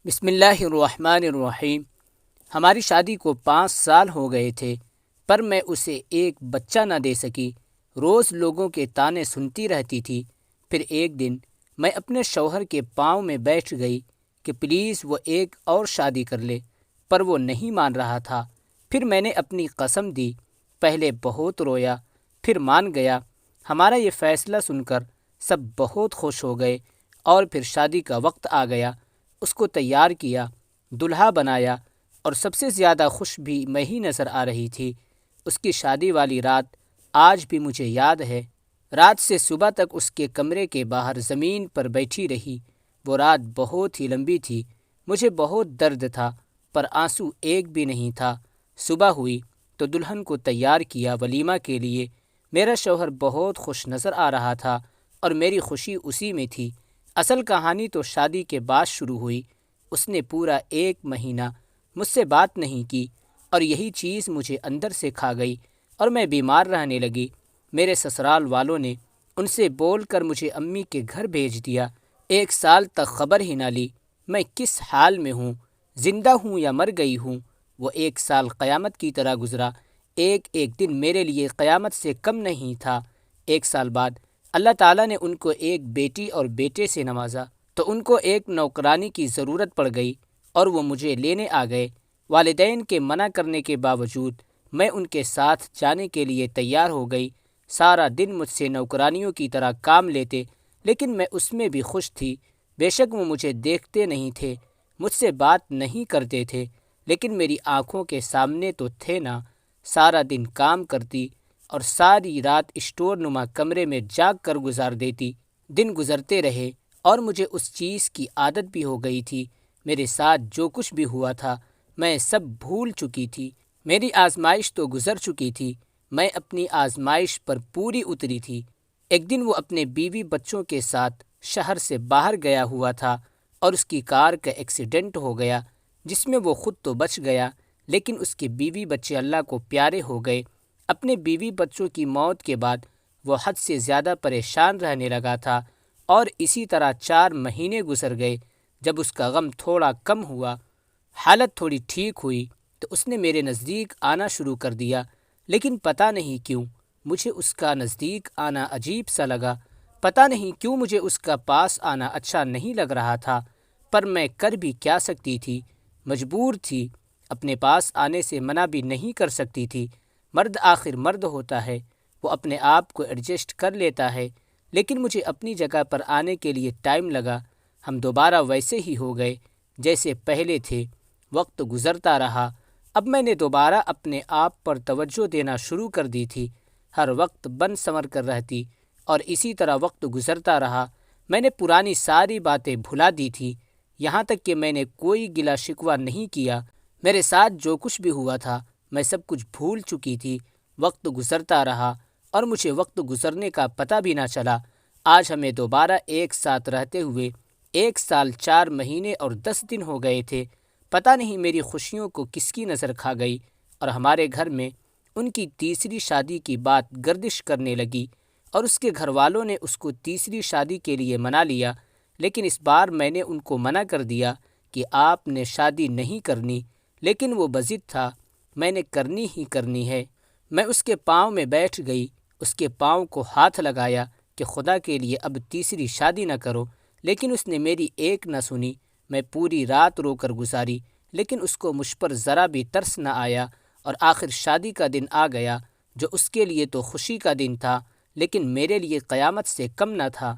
بسم اللہ الرحمن الرحیم۔ ہماری شادی کو 5 سال ہو گئے تھے، پر میں اسے ایک بچہ نہ دے سکی۔ روز لوگوں کے طعنے سنتی رہتی تھی۔ پھر ایک دن میں اپنے شوہر کے پاؤں میں بیٹھ گئی کہ پلیز وہ ایک اور شادی کر لے، پر وہ نہیں مان رہا تھا۔ پھر میں نے اپنی قسم دی، پہلے بہت رویا، پھر مان گیا۔ ہمارا یہ فیصلہ سن کر سب بہت خوش ہو گئے، اور پھر شادی کا وقت آ گیا۔ اس کو تیار کیا، دلہا بنایا، اور سب سے زیادہ خوش بھی میں ہی نظر آ رہی تھی۔ اس کی شادی والی رات آج بھی مجھے یاد ہے۔ رات سے صبح تک اس کے کمرے کے باہر زمین پر بیٹھی رہی۔ وہ رات بہت ہی لمبی تھی۔ مجھے بہت درد تھا، پر آنسو ایک بھی نہیں تھا۔ صبح ہوئی تو دلہن کو تیار کیا ولیمہ کے لیے۔ میرا شوہر بہت خوش نظر آ رہا تھا، اور میری خوشی اسی میں تھی۔ اصل کہانی تو شادی کے بعد شروع ہوئی۔ اس نے پورا 1 مہینہ مجھ سے بات نہیں کی، اور یہی چیز مجھے اندر سے کھا گئی، اور میں بیمار رہنے لگی۔ میرے سسرال والوں نے ان سے بول کر مجھے امی کے گھر بھیج دیا۔ 1 سال تک خبر ہی نہ لی میں کس حال میں ہوں، زندہ ہوں یا مر گئی ہوں۔ وہ 1 سال قیامت کی طرح گزرا۔ ایک ایک دن میرے لیے قیامت سے کم نہیں تھا۔ 1 سال بعد اللہ تعالیٰ نے ان کو ایک بیٹی اور بیٹے سے نوازا، تو ان کو ایک نوکرانی کی ضرورت پڑ گئی، اور وہ مجھے لینے آ گئے۔ والدین کے منع کرنے کے باوجود میں ان کے ساتھ جانے کے لیے تیار ہو گئی۔ سارا دن مجھ سے نوکرانیوں کی طرح کام لیتے، لیکن میں اس میں بھی خوش تھی۔ بے شک وہ مجھے دیکھتے نہیں تھے، مجھ سے بات نہیں کرتے تھے، لیکن میری آنکھوں کے سامنے تو تھے نا۔ سارا دن کام کرتی اور ساری رات اسٹور نما کمرے میں جاگ کر گزار دیتی۔ دن گزرتے رہے اور مجھے اس چیز کی عادت بھی ہو گئی تھی۔ میرے ساتھ جو کچھ بھی ہوا تھا میں سب بھول چکی تھی۔ میری آزمائش تو گزر چکی تھی، میں اپنی آزمائش پر پوری اتری تھی۔ ایک دن وہ اپنے بیوی بچوں کے ساتھ شہر سے باہر گیا ہوا تھا، اور اس کی کار کا ایکسیڈنٹ ہو گیا، جس میں وہ خود تو بچ گیا، لیکن اس کے بیوی بچے اللہ کو پیارے ہو گئے۔ اپنے بیوی بچوں کی موت کے بعد وہ حد سے زیادہ پریشان رہنے لگا تھا، اور اسی طرح 4 مہینے گزر گئے۔ جب اس کا غم تھوڑا کم ہوا، حالت تھوڑی ٹھیک ہوئی، تو اس نے میرے نزدیک آنا شروع کر دیا۔ لیکن پتہ نہیں کیوں مجھے اس کا نزدیک آنا عجیب سا لگا۔ پتہ نہیں کیوں مجھے اس کا پاس آنا اچھا نہیں لگ رہا تھا، پر میں کر بھی کیا سکتی تھی؟ مجبور تھی، اپنے پاس آنے سے منع بھی نہیں کر سکتی تھی۔ مرد آخر مرد ہوتا ہے، وہ اپنے آپ کو ایڈجسٹ کر لیتا ہے۔ لیکن مجھے اپنی جگہ پر آنے کے لیے ٹائم لگا۔ ہم دوبارہ ویسے ہی ہو گئے جیسے پہلے تھے۔ وقت گزرتا رہا۔ اب میں نے دوبارہ اپنے آپ پر توجہ دینا شروع کر دی تھی۔ ہر وقت بن سنور کر رہتی، اور اسی طرح وقت گزرتا رہا۔ میں نے پرانی ساری باتیں بھلا دی تھی، یہاں تک کہ میں نے کوئی گلہ شکوہ نہیں کیا۔ میرے ساتھ جو کچھ بھی ہوا تھا میں سب کچھ بھول چکی تھی۔ وقت گزرتا رہا، اور مجھے وقت گزرنے کا پتہ بھی نہ چلا۔ آج ہمیں دوبارہ ایک ساتھ رہتے ہوئے 1 سال 4 مہینے اور 10 دن ہو گئے تھے۔ پتہ نہیں میری خوشیوں کو کس کی نظر کھا گئی، اور ہمارے گھر میں ان کی تیسری شادی کی بات گردش کرنے لگی، اور اس کے گھر والوں نے اس کو تیسری شادی کے لیے منا لیا۔ لیکن اس بار میں نے ان کو منع کر دیا کہ آپ نے شادی نہیں کرنی، لیکن وہ بضد تھا، میں نے کرنی ہی کرنی ہے۔ میں اس کے پاؤں میں بیٹھ گئی، اس کے پاؤں کو ہاتھ لگایا کہ خدا کے لیے اب تیسری شادی نہ کرو، لیکن اس نے میری ایک نہ سنی۔ میں پوری رات رو کر گزاری، لیکن اس کو مجھ پر ذرا بھی ترس نہ آیا، اور آخر شادی کا دن آ گیا، جو اس کے لیے تو خوشی کا دن تھا، لیکن میرے لیے قیامت سے کم نہ تھا۔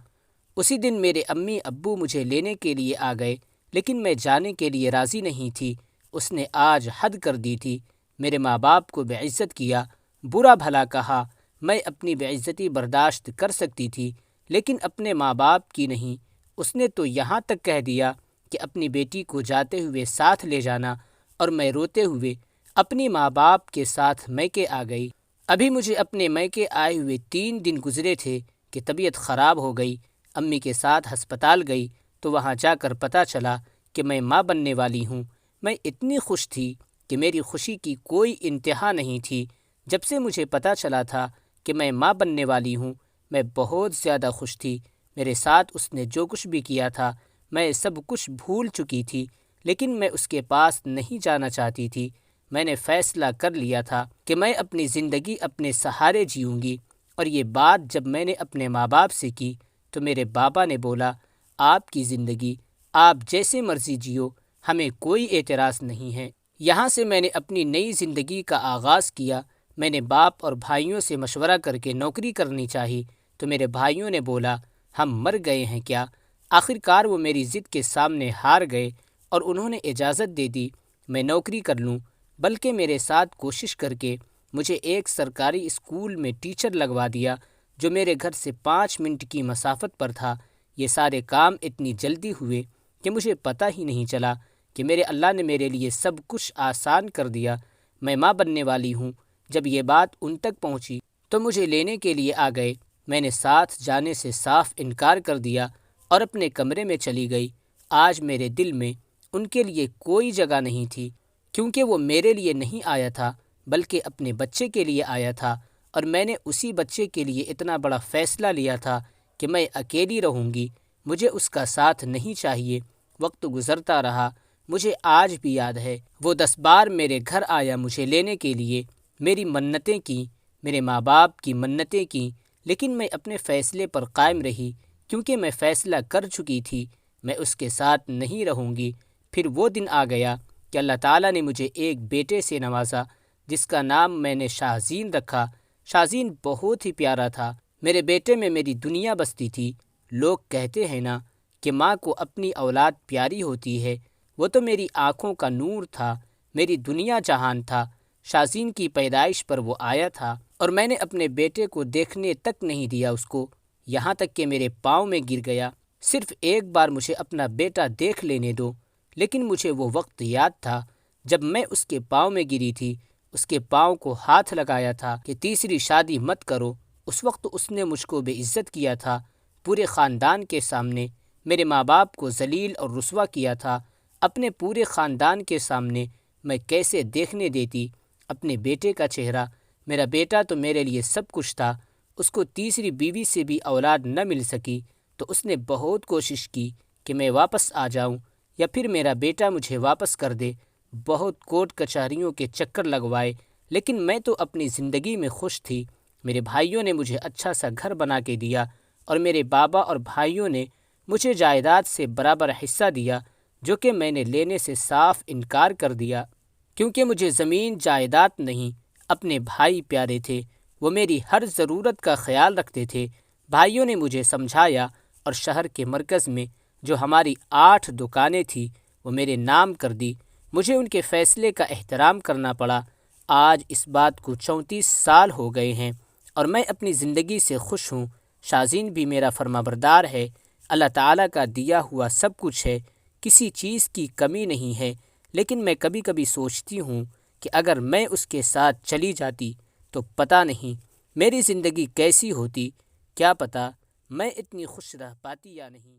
اسی دن میرے امی ابو مجھے لینے کے لیے آ گئے، لیکن میں جانے کے لیے راضی نہیں تھی۔ اس نے آج حد کر دی تھی، میرے ماں باپ کو بے عزت کیا، برا بھلا کہا۔ میں اپنی بے عزتی برداشت کر سکتی تھی، لیکن اپنے ماں باپ کی نہیں۔ اس نے تو یہاں تک کہہ دیا کہ اپنی بیٹی کو جاتے ہوئے ساتھ لے جانا، اور میں روتے ہوئے اپنی ماں باپ کے ساتھ میکے آ گئی۔ ابھی مجھے اپنے میکے آئے ہوئے 3 دن گزرے تھے کہ طبیعت خراب ہو گئی۔ امی کے ساتھ ہسپتال گئی تو وہاں جا کر پتہ چلا کہ میں ماں بننے والی ہوں۔ میں اتنی خوش تھی کہ میری خوشی کی کوئی انتہا نہیں تھی۔ جب سے مجھے پتہ چلا تھا کہ میں ماں بننے والی ہوں، میں بہت زیادہ خوش تھی۔ میرے ساتھ اس نے جو کچھ بھی کیا تھا میں سب کچھ بھول چکی تھی، لیکن میں اس کے پاس نہیں جانا چاہتی تھی۔ میں نے فیصلہ کر لیا تھا کہ میں اپنی زندگی اپنے سہارے جیوں گی، اور یہ بات جب میں نے اپنے ماں باپ سے کی تو میرے بابا نے بولا، آپ کی زندگی آپ جیسے مرضی جیو، ہمیں کوئی اعتراض نہیں ہے۔ یہاں سے میں نے اپنی نئی زندگی کا آغاز کیا۔ میں نے باپ اور بھائیوں سے مشورہ کر کے نوکری کرنی چاہی تو میرے بھائیوں نے بولا، ہم مر گئے ہیں کیا؟ آخر کار وہ میری ضد کے سامنے ہار گئے اور انہوں نے اجازت دے دی میں نوکری کر لوں، بلکہ میرے ساتھ کوشش کر کے مجھے ایک سرکاری اسکول میں ٹیچر لگوا دیا جو میرے گھر سے 5 منٹ کی مسافت پر تھا۔ یہ سارے کام اتنی جلدی ہوئے کہ مجھے پتہ ہی نہیں چلا کہ میرے اللہ نے میرے لیے سب کچھ آسان کر دیا۔ میں ماں بننے والی ہوں۔ جب یہ بات ان تک پہنچی تو مجھے لینے کے لیے آ گئے۔ میں نے ساتھ جانے سے صاف انکار کر دیا اور اپنے کمرے میں چلی گئی۔ آج میرے دل میں ان کے لیے کوئی جگہ نہیں تھی، کیونکہ وہ میرے لیے نہیں آیا تھا بلکہ اپنے بچے کے لیے آیا تھا، اور میں نے اسی بچے کے لیے اتنا بڑا فیصلہ لیا تھا کہ میں اکیلی رہوں گی، مجھے اس کا ساتھ نہیں چاہیے۔ وقت گزرتا رہا، مجھے آج بھی یاد ہے وہ 10 بار میرے گھر آیا مجھے لینے کے لیے، میری منتیں کی، میرے ماں باپ کی منتیں کی، لیکن میں اپنے فیصلے پر قائم رہی، کیونکہ میں فیصلہ کر چکی تھی میں اس کے ساتھ نہیں رہوں گی۔ پھر وہ دن آ گیا کہ اللہ تعالیٰ نے مجھے ایک بیٹے سے نوازا جس کا نام میں نے شاہزین رکھا۔ شاہزین بہت ہی پیارا تھا۔ میرے بیٹے میں میری دنیا بستی تھی۔ لوگ کہتے ہیں نا کہ ماں کو اپنی اولاد پیاری ہوتی ہے، وہ تو میری آنکھوں کا نور تھا، میری دنیا جہان تھا۔ شاہزین کی پیدائش پر وہ آیا تھا اور میں نے اپنے بیٹے کو دیکھنے تک نہیں دیا اس کو، یہاں تک کہ میرے پاؤں میں گر گیا۔ صرف ایک بار مجھے اپنا بیٹا دیکھ لینے دو۔ لیکن مجھے وہ وقت یاد تھا جب میں اس کے پاؤں میں گری تھی، اس کے پاؤں کو ہاتھ لگایا تھا کہ تیسری شادی مت کرو۔ اس وقت اس نے مجھ کو بے عزت کیا تھا، پورے خاندان کے سامنے میرے ماں باپ کو ذلیل اور رسوا کیا تھا۔ اپنے پورے خاندان کے سامنے میں کیسے دیکھنے دیتی اپنے بیٹے کا چہرہ؟ میرا بیٹا تو میرے لیے سب کچھ تھا۔ اس کو تیسری بیوی سے بھی اولاد نہ مل سکی تو اس نے بہت کوشش کی کہ میں واپس آ جاؤں یا پھر میرا بیٹا مجھے واپس کر دے۔ بہت کورٹ کچہریوں کے چکر لگوائے، لیکن میں تو اپنی زندگی میں خوش تھی۔ میرے بھائیوں نے مجھے اچھا سا گھر بنا کے دیا، اور میرے بابا اور بھائیوں نے مجھے جائیداد سے برابر حصہ دیا، جو کہ میں نے لینے سے صاف انکار کر دیا، کیونکہ مجھے زمین جائیداد نہیں، اپنے بھائی پیارے تھے۔ وہ میری ہر ضرورت کا خیال رکھتے تھے۔ بھائیوں نے مجھے سمجھایا اور شہر کے مرکز میں جو ہماری 8 دکانیں تھیں وہ میرے نام کر دی۔ مجھے ان کے فیصلے کا احترام کرنا پڑا۔ آج اس بات کو 34 سال ہو گئے ہیں اور میں اپنی زندگی سے خوش ہوں۔ شاہزین بھی میرا فرمانبردار ہے۔ اللہ تعالیٰ کا دیا ہوا سب کچھ ہے، کسی چیز کی کمی نہیں ہے، لیکن میں کبھی کبھی سوچتی ہوں کہ اگر میں اس کے ساتھ چلی جاتی تو پتہ نہیں میری زندگی کیسی ہوتی، کیا پتہ میں اتنی خوش رہ پاتی یا نہیں۔